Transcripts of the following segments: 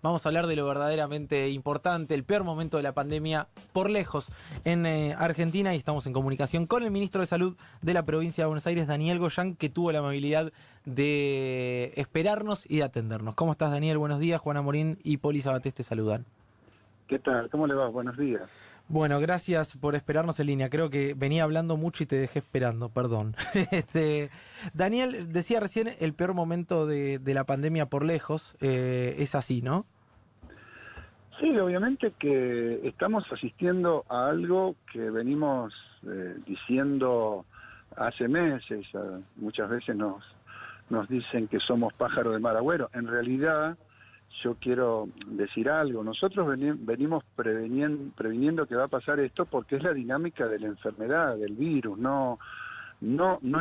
Vamos a hablar de lo verdaderamente importante, el peor momento de la pandemia por lejos en Argentina, y estamos en comunicación con el ministro de Salud de la provincia de Buenos Aires, Daniel Goyan, que tuvo la amabilidad de esperarnos y de atendernos. ¿Cómo estás, Daniel? Buenos días. Juana Morín y Poli Sabatés te saludan. ¿Qué tal? ¿Cómo le va? Buenos días. Bueno, gracias por esperarnos en línea. Creo que venía hablando mucho y te dejé esperando, perdón. Daniel, decía recién, el peor momento de la pandemia por lejos, es así, ¿no? Sí, obviamente que estamos asistiendo a algo que venimos diciendo hace meses. Muchas veces nos dicen que somos pájaro de mal agüero. En realidad, yo quiero decir algo. Nosotros venimos previniendo que va a pasar esto porque es la dinámica de la enfermedad, del virus. No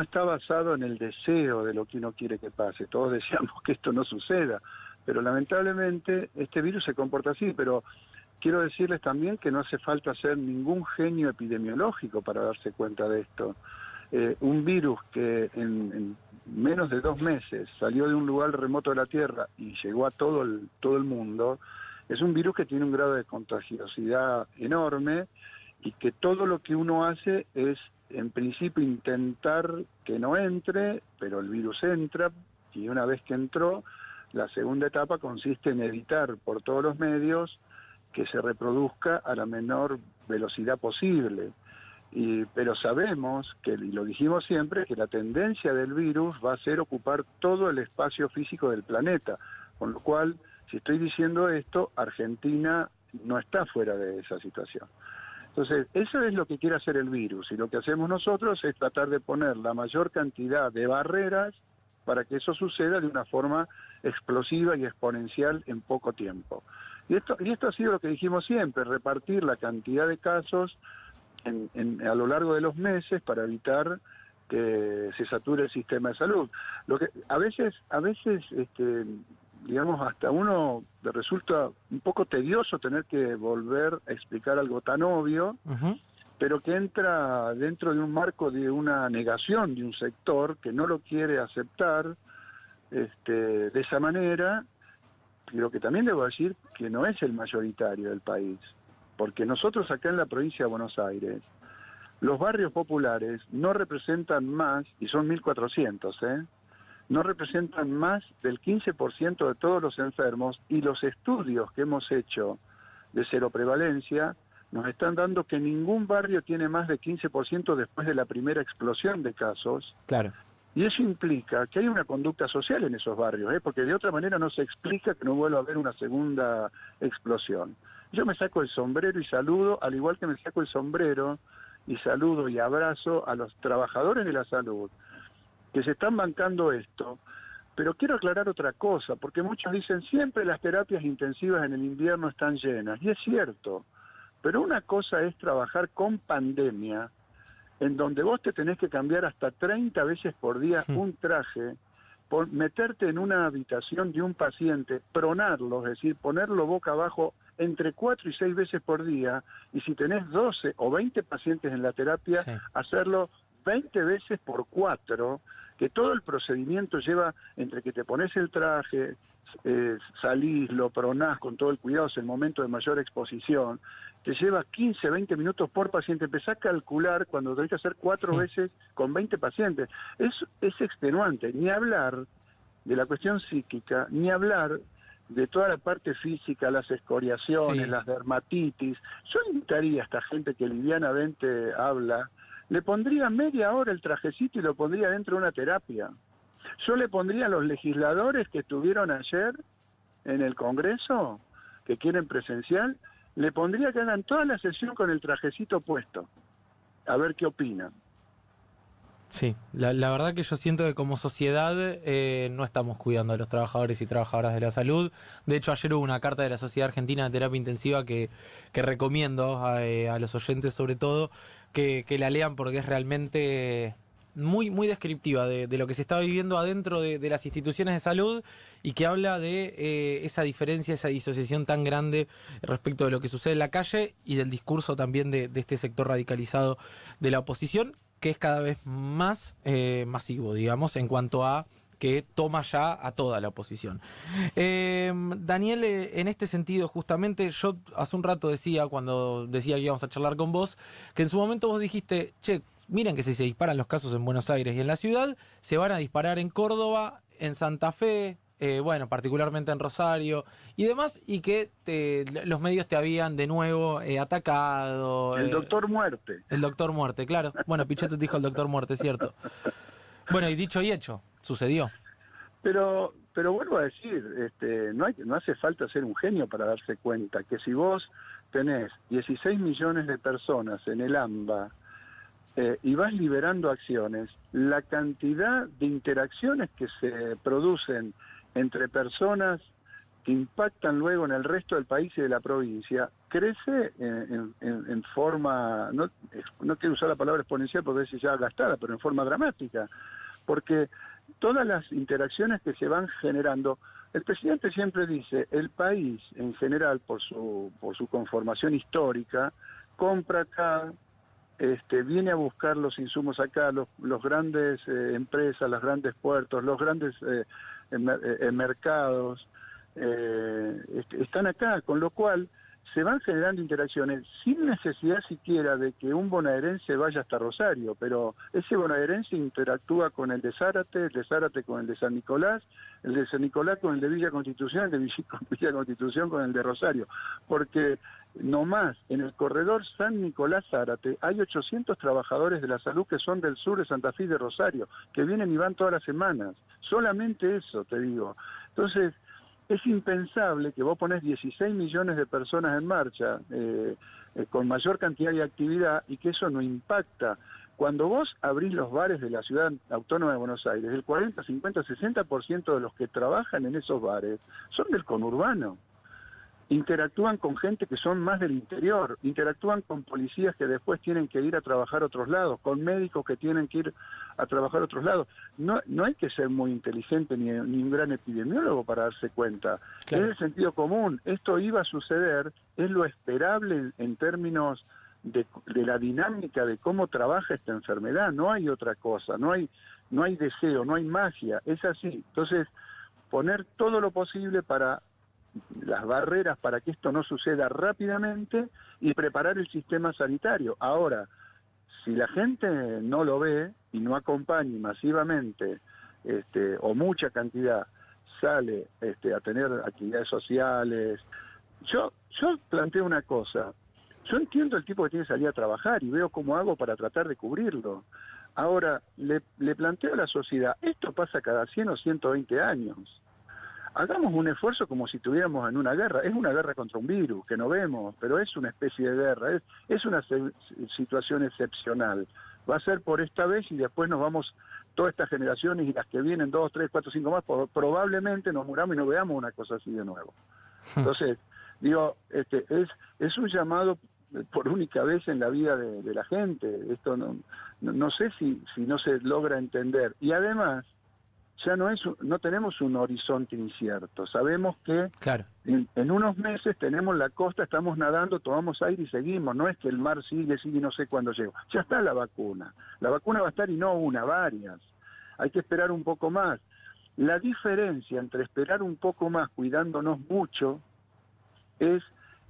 está basado en el deseo de lo que uno quiere que pase. Todos deseamos que esto no suceda, pero lamentablemente este virus se comporta así. Pero quiero decirles también que no hace falta ser ningún genio epidemiológico para darse cuenta de esto. Un virus que en menos de 2 meses salió de un lugar remoto de la Tierra y llegó a todo el mundo, es un virus que tiene un grado de contagiosidad enorme, y que todo lo que uno hace es, en principio, intentar que no entre, pero el virus entra, y una vez que entró, la segunda etapa consiste en evitar por todos los medios que se reproduzca a la menor velocidad posible. Pero sabemos, y lo dijimos siempre, que la tendencia del virus va a ser ocupar todo el espacio físico del planeta, con lo cual, si estoy diciendo esto, Argentina no está fuera de esa situación. Entonces, eso es lo que quiere hacer el virus, y lo que hacemos nosotros es tratar de poner la mayor cantidad de barreras para que eso suceda de una forma explosiva y exponencial en poco tiempo. Y esto ha sido lo que dijimos siempre: repartir la cantidad de casos a lo largo de los meses para evitar que se sature el sistema de salud. Lo que a veces digamos, hasta uno le resulta un poco tedioso tener que volver a explicar algo tan obvio, pero que entra dentro de un marco de una negación de un sector que no lo quiere aceptar de esa manera. Pero que también debo decir que no es el mayoritario del país, porque nosotros acá en la provincia de Buenos Aires, los barrios populares no representan más, y son 1.400, no representan más del 15% de todos los enfermos, y los estudios que hemos hecho de seroprevalencia nos están dando que ningún barrio tiene más de 15% después de la primera explosión de casos. Claro. Y eso implica que hay una conducta social en esos barrios, porque de otra manera no se explica que no vuelva a haber una segunda explosión. Yo me saco el sombrero y saludo, al igual que me saco el sombrero y saludo y abrazo a los trabajadores de la salud que se están bancando esto. Pero quiero aclarar otra cosa, porque muchos dicen siempre las terapias intensivas en el invierno están llenas, y es cierto, pero una cosa es trabajar con pandemia, en donde vos te tenés que cambiar hasta 30 veces por día un traje, por meterte en una habitación de un paciente, pronarlo, es decir, ponerlo boca abajo entre 4 y 6 veces por día, y si tenés 12 o 20 pacientes en la terapia, sí, hacerlo 20 veces por 4, que todo el procedimiento lleva, entre que te pones el traje, salís, lo pronás con todo el cuidado, es el momento de mayor exposición, te lleva 15, 20 minutos por paciente. Empezá a calcular cuando tenés que hacer 4 veces con 20 pacientes. Es extenuante, ni hablar de la cuestión psíquica, ni hablar de toda la parte física, las escoriaciones, sí, las dermatitis. Yo invitaría a esta gente que livianamente habla, le pondría media hora el trajecito y lo pondría dentro de una terapia. Yo le pondría a los legisladores que estuvieron ayer en el Congreso, que quieren presencial, le pondría que hagan toda la sesión con el trajecito puesto, a ver qué opinan. Sí, la verdad que yo siento que como sociedad no estamos cuidando a los trabajadores y trabajadoras de la salud. De hecho, ayer hubo una carta de la Sociedad Argentina de Terapia Intensiva que recomiendo a los oyentes, sobre todo, que la lean, porque es realmente muy, muy descriptiva de lo que se está viviendo adentro de las instituciones de salud, y que habla de esa diferencia, esa disociación tan grande respecto de lo que sucede en la calle y del discurso también de este sector radicalizado de la oposición, que es cada vez más masivo, digamos, en cuanto a que toma ya a toda la oposición. Daniel, en este sentido, justamente, yo hace un rato decía, cuando decía que íbamos a charlar con vos, que en su momento vos dijiste, che, miren que si se disparan los casos en Buenos Aires y en la ciudad, se van a disparar en Córdoba, en Santa Fe, bueno, particularmente en Rosario y demás, y que los medios te habían de nuevo atacado. El doctor Muerte. El doctor Muerte, claro. Bueno, Pichetto te dijo el doctor Muerte, cierto. Bueno, y dicho y hecho, sucedió. Pero vuelvo a decir, no hace falta ser un genio para darse cuenta que si vos tenés 16 millones de personas en el AMBA y vas liberando acciones, la cantidad de interacciones que se producen entre personas que impactan luego en el resto del país y de la provincia, crece en forma, no quiero usar la palabra exponencial porque es ya gastada, pero en forma dramática, porque todas las interacciones que se van generando, el presidente siempre dice, el país en general, por su conformación histórica, compra acá, viene a buscar los insumos acá, los grandes empresas, los grandes puertos, los grandes mercados, están acá, con lo cual se van generando interacciones sin necesidad siquiera de que un bonaerense vaya hasta Rosario, pero ese bonaerense interactúa con el de Zárate con el de San Nicolás, el de San Nicolás con el de Villa Constitución, el de Villa Constitución con el de Rosario, porque nomás en el corredor San Nicolás-Zárate hay 800 trabajadores de la salud que son del sur de Santa Fe y de Rosario, que vienen y van todas las semanas, solamente eso te digo. Entonces, es impensable que vos ponés 16 millones de personas en marcha con mayor cantidad de actividad y que eso no impacta. Cuando vos abrís los bares de la ciudad autónoma de Buenos Aires, el 40, 50, 60% de los que trabajan en esos bares son del conurbano. Interactúan con gente que son más del interior, interactúan con policías que después tienen que ir a trabajar a otros lados, con médicos que tienen que ir a trabajar a otros lados. No hay que ser muy inteligente ni un gran epidemiólogo para darse cuenta. Claro. Es el sentido común. Esto iba a suceder, es lo esperable en términos de la dinámica de cómo trabaja esta enfermedad. No hay otra cosa, no hay deseo, no hay magia, es así. Entonces, poner todo lo posible para las barreras para que esto no suceda rápidamente y preparar el sistema sanitario. Ahora, si la gente no lo ve y no acompaña masivamente o mucha cantidad sale a tener actividades sociales, yo planteo una cosa, yo entiendo el tipo que tiene que salir a trabajar y veo cómo hago para tratar de cubrirlo. Ahora, le planteo a la sociedad, esto pasa cada 100 o 120 años. Hagamos un esfuerzo como si estuviéramos en una guerra. Es una guerra contra un virus que no vemos, pero es una especie de guerra. Es una situación excepcional. Va a ser por esta vez y después nos vamos, todas estas generaciones y las que vienen, 2, 3, 4, 5 más, probablemente nos muramos y no veamos una cosa así de nuevo. Entonces, digo, es un llamado por única vez en la vida de la gente. Esto no sé si no se logra entender. Y además, ya no tenemos un horizonte incierto. Sabemos que claro, en unos meses tenemos la costa, estamos nadando, tomamos aire y seguimos. No es que el mar sigue y no sé cuándo llega. Ya está la vacuna. La vacuna va a estar y no una, varias. Hay que esperar un poco más. La diferencia entre esperar un poco más cuidándonos mucho es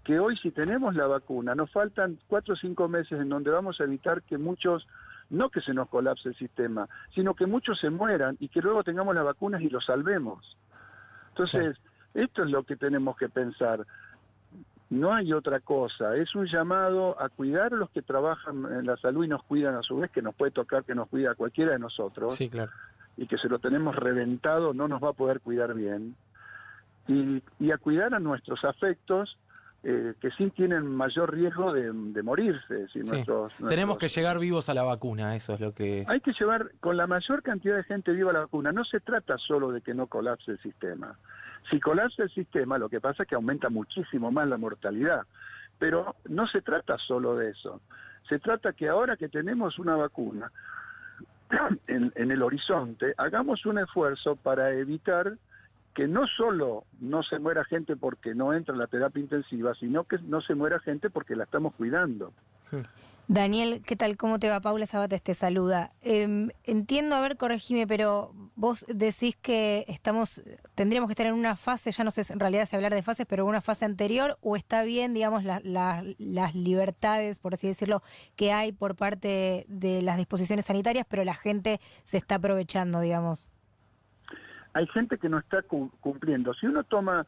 que hoy si tenemos la vacuna, nos faltan 4 o 5 meses en donde vamos a evitar que muchos, no que se nos colapse el sistema, sino que muchos se mueran y que luego tengamos las vacunas y los salvemos. Entonces, esto es lo que tenemos que pensar. No hay otra cosa. Es un llamado a cuidar a los que trabajan en la salud y nos cuidan a su vez, que nos puede tocar que nos cuida a cualquiera de nosotros. Sí, claro. Y que se lo tenemos reventado, no nos va a poder cuidar bien. Y a cuidar a nuestros afectos, que sí tienen mayor riesgo de morirse. Si sí. Tenemos que llegar vivos a la vacuna, eso es lo que... Hay que llevar con la mayor cantidad de gente viva a la vacuna. No se trata solo de que no colapse el sistema. Si colapsa el sistema, lo que pasa es que aumenta muchísimo más la mortalidad. Pero no se trata solo de eso. Se trata que ahora que tenemos una vacuna en el horizonte, hagamos un esfuerzo para evitar que no solo no se muera gente porque no entra en la terapia intensiva, sino que no se muera gente porque la estamos cuidando. Daniel, ¿qué tal? ¿Cómo te va? Paula Sabates te saluda. Entiendo, a ver, corregime, pero vos decís que tendríamos que estar en una fase, ya no sé en realidad si hablar de fases, pero una fase anterior, o está bien, digamos, las libertades, por así decirlo, que hay por parte de las disposiciones sanitarias, pero la gente se está aprovechando, digamos. Hay gente que no está cumpliendo. Si uno toma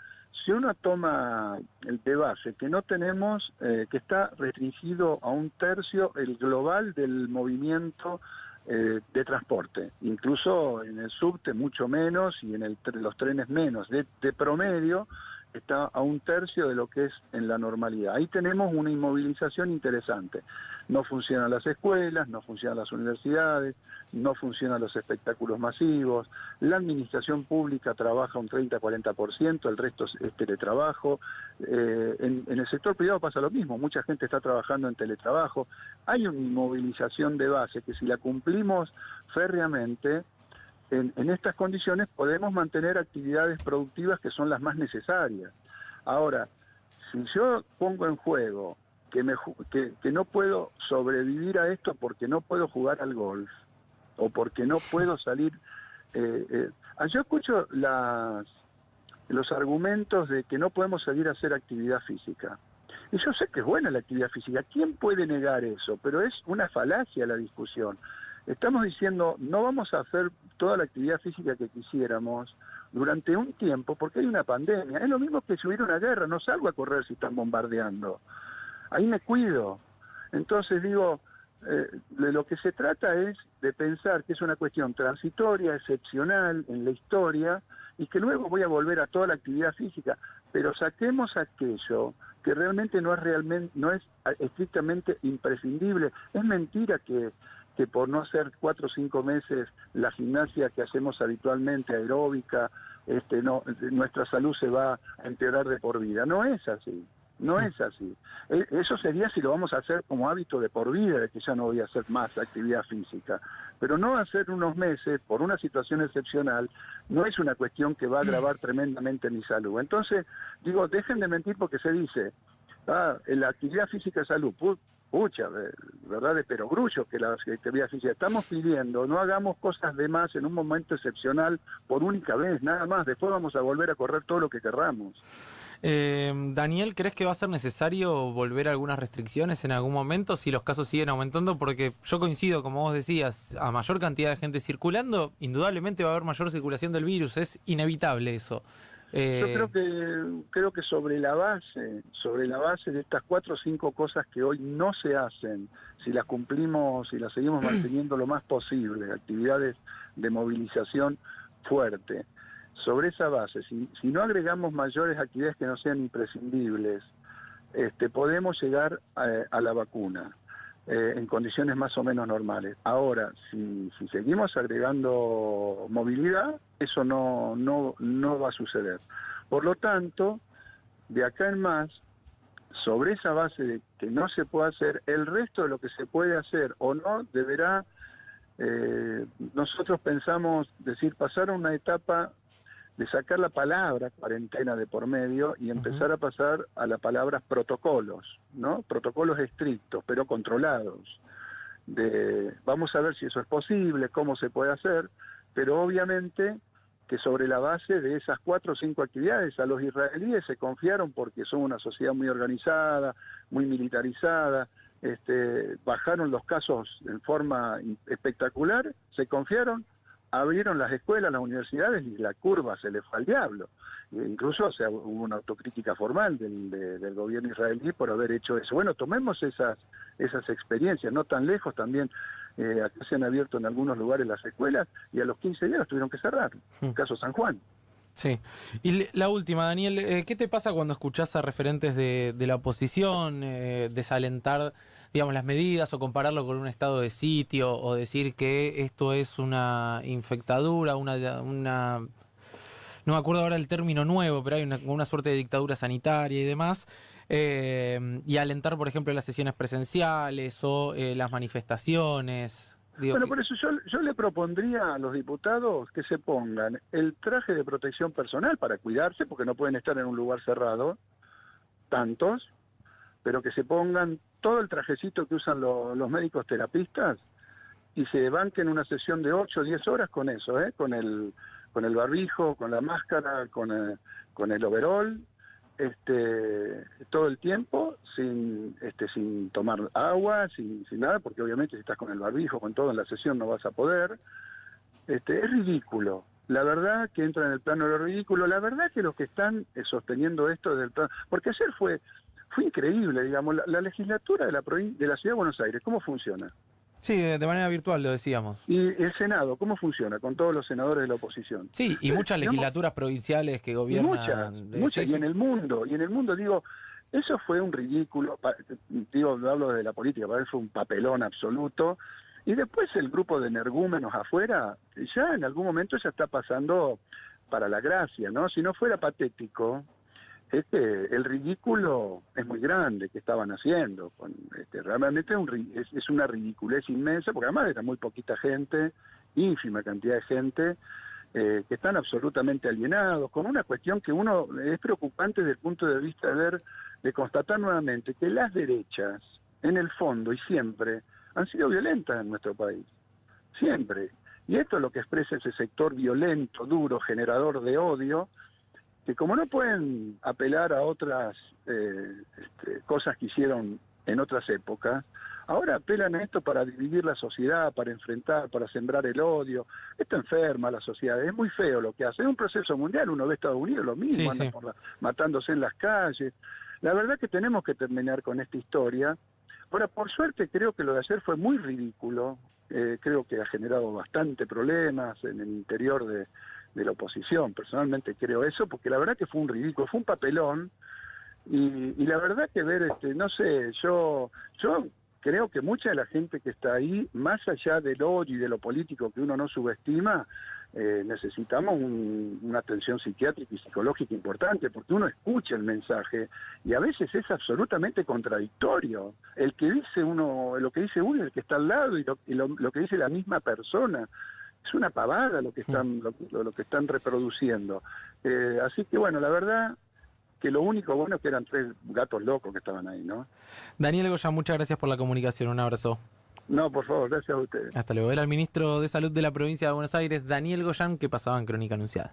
el de base, que no tenemos, que está restringido a 1/3 el global del movimiento de transporte, incluso en el subte mucho menos y en los trenes menos, de promedio está a 1/3 de lo que es en la normalidad. Ahí tenemos una inmovilización interesante. No funcionan las escuelas, no funcionan las universidades, no funcionan los espectáculos masivos, la administración pública trabaja un 30-40%, el resto es teletrabajo. En el sector privado pasa lo mismo, mucha gente está trabajando en teletrabajo. Hay una inmovilización de base que si la cumplimos férreamente, en estas condiciones podemos mantener actividades productivas que son las más necesarias. Ahora, si yo pongo en juego que no puedo sobrevivir a esto porque no puedo jugar al golf, o porque no puedo salir... yo escucho los argumentos de que no podemos salir a hacer actividad física. Y yo sé que es buena la actividad física. ¿Quién puede negar eso? Pero es una falacia la discusión. Estamos diciendo, no vamos a hacer toda la actividad física que quisiéramos durante un tiempo porque hay una pandemia. Es lo mismo que si hubiera una guerra. No salgo a correr si están bombardeando. Ahí me cuido. Entonces digo, de lo que se trata es de pensar que es una cuestión transitoria, excepcional en la historia, y que luego voy a volver a toda la actividad física, pero saquemos aquello que realmente no es estrictamente imprescindible. Es mentira que por no hacer 4 o 5 meses la gimnasia que hacemos habitualmente, aeróbica, nuestra salud se va a empeorar de por vida. No es así. No es así. Eso sería si lo vamos a hacer como hábito de por vida, de que ya no voy a hacer más actividad física. Pero no hacer unos meses por una situación excepcional no es una cuestión que va a agravar tremendamente mi salud. Entonces, digo, dejen de mentir porque se dice, la actividad física es salud. Pucha, verdad de perogrullo que la actividad física. Estamos pidiendo, no hagamos cosas de más en un momento excepcional por única vez, nada más. Después vamos a volver a correr todo lo que querramos. Daniel, ¿crees que va a ser necesario volver a algunas restricciones en algún momento si los casos siguen aumentando? Porque yo coincido, como vos decías, a mayor cantidad de gente circulando, indudablemente va a haber mayor circulación del virus, es inevitable eso. Yo creo que sobre la base de estas 4 o 5 cosas que hoy no se hacen, si las cumplimos y las seguimos manteniendo lo más posible, actividades de movilización fuerte, sobre esa base, si no agregamos mayores actividades que no sean imprescindibles, podemos llegar a la vacuna en condiciones más o menos normales. Ahora, si seguimos agregando movilidad, eso no va a suceder. Por lo tanto, de acá en más, sobre esa base de que no se puede hacer, el resto de lo que se puede hacer o no deberá, nosotros pensamos, pasar a una etapa de sacar la palabra cuarentena de por medio y empezar a pasar a la palabra protocolos, ¿no? Protocolos estrictos, pero controlados. Vamos a ver si eso es posible, cómo se puede hacer, pero obviamente que sobre la base de esas 4 o 5 actividades, a los israelíes se confiaron porque son una sociedad muy organizada, muy militarizada, bajaron los casos en forma espectacular, se confiaron, abrieron las escuelas, las universidades y la curva se le fue al diablo. Incluso hubo una autocrítica formal del gobierno israelí por haber hecho eso. Bueno, tomemos esas experiencias, no tan lejos también. Acá se han abierto en algunos lugares las escuelas y a los 15 días tuvieron que cerrar. Caso San Juan. Sí. Y la última, Daniel, ¿qué te pasa cuando escuchás a referentes de la oposición desalentar, digamos, las medidas o compararlo con un estado de sitio o decir que esto es una infectadura, no me acuerdo ahora el término nuevo, pero hay una suerte de dictadura sanitaria y demás, y alentar, por ejemplo, las sesiones presenciales o las manifestaciones? Bueno, por eso yo le propondría a los diputados que se pongan el traje de protección personal para cuidarse, porque no pueden estar en un lugar cerrado, tantos, pero que se pongan todo el trajecito que usan los médicos terapistas y se banquen una sesión de 8 o 10 horas con eso, con el barbijo, con la máscara, con el overol, todo el tiempo, sin tomar agua, sin nada, porque obviamente si estás con el barbijo, con todo en la sesión no vas a poder. Es ridículo. La verdad que entra en el plano de lo ridículo. La verdad que los que están sosteniendo esto desde el plano... Porque ayer fue increíble, digamos, la legislatura de la Ciudad de Buenos Aires, ¿cómo funciona? Sí, de manera virtual lo decíamos. Y el Senado, ¿cómo funciona? Con todos los senadores de la oposición. Sí, y muchas legislaturas provinciales que gobiernan. Muchas, sí, y en el mundo, digo, eso fue un ridículo, hablo de la política, para él fue un papelón absoluto, y después el grupo de energúmenos afuera, ya en algún momento ya está pasando para la gracia, ¿no? Si no fuera patético, el ridículo es muy grande que estaban haciendo. Realmente es una ridiculez inmensa, porque además era muy poquita gente, ínfima cantidad de gente, que están absolutamente alienados, con una cuestión que uno es preocupante desde el punto de vista de constatar nuevamente que las derechas, en el fondo y siempre, han sido violentas en nuestro país. Siempre. Y esto es lo que expresa ese sector violento, duro, generador de odio, que como no pueden apelar a otras cosas que hicieron en otras épocas, ahora apelan a esto para dividir la sociedad, para enfrentar, para sembrar el odio. Esto enferma a la sociedad, es muy feo lo que hace. Es un proceso mundial, uno ve Estados Unidos lo mismo, sí, andan matándose en las calles. La verdad que tenemos que terminar con esta historia. Ahora, por suerte, creo que lo de ayer fue muy ridículo, creo que ha generado bastante problemas en el interior de la oposición. Personalmente creo eso, porque la verdad que fue un ridículo, fue un papelón, y la verdad que ver, no sé, yo creo que mucha de la gente que está ahí, más allá del odio y de lo político que uno no subestima, necesitamos una atención psiquiátrica y psicológica importante, porque uno escucha el mensaje y a veces es absolutamente contradictorio. El que dice uno, lo que dice uno y el que está al lado, y lo que dice la misma persona. Es una pavada lo que están reproduciendo. Así que bueno, la verdad que lo único bueno es que eran 3 gatos locos que estaban ahí, ¿no? Daniel Goyan, muchas gracias por la comunicación, un abrazo. No, por favor, gracias a ustedes. Hasta luego. Era el ministro de Salud de la provincia de Buenos Aires, Daniel Goyan, que pasaba en Crónica Anunciada.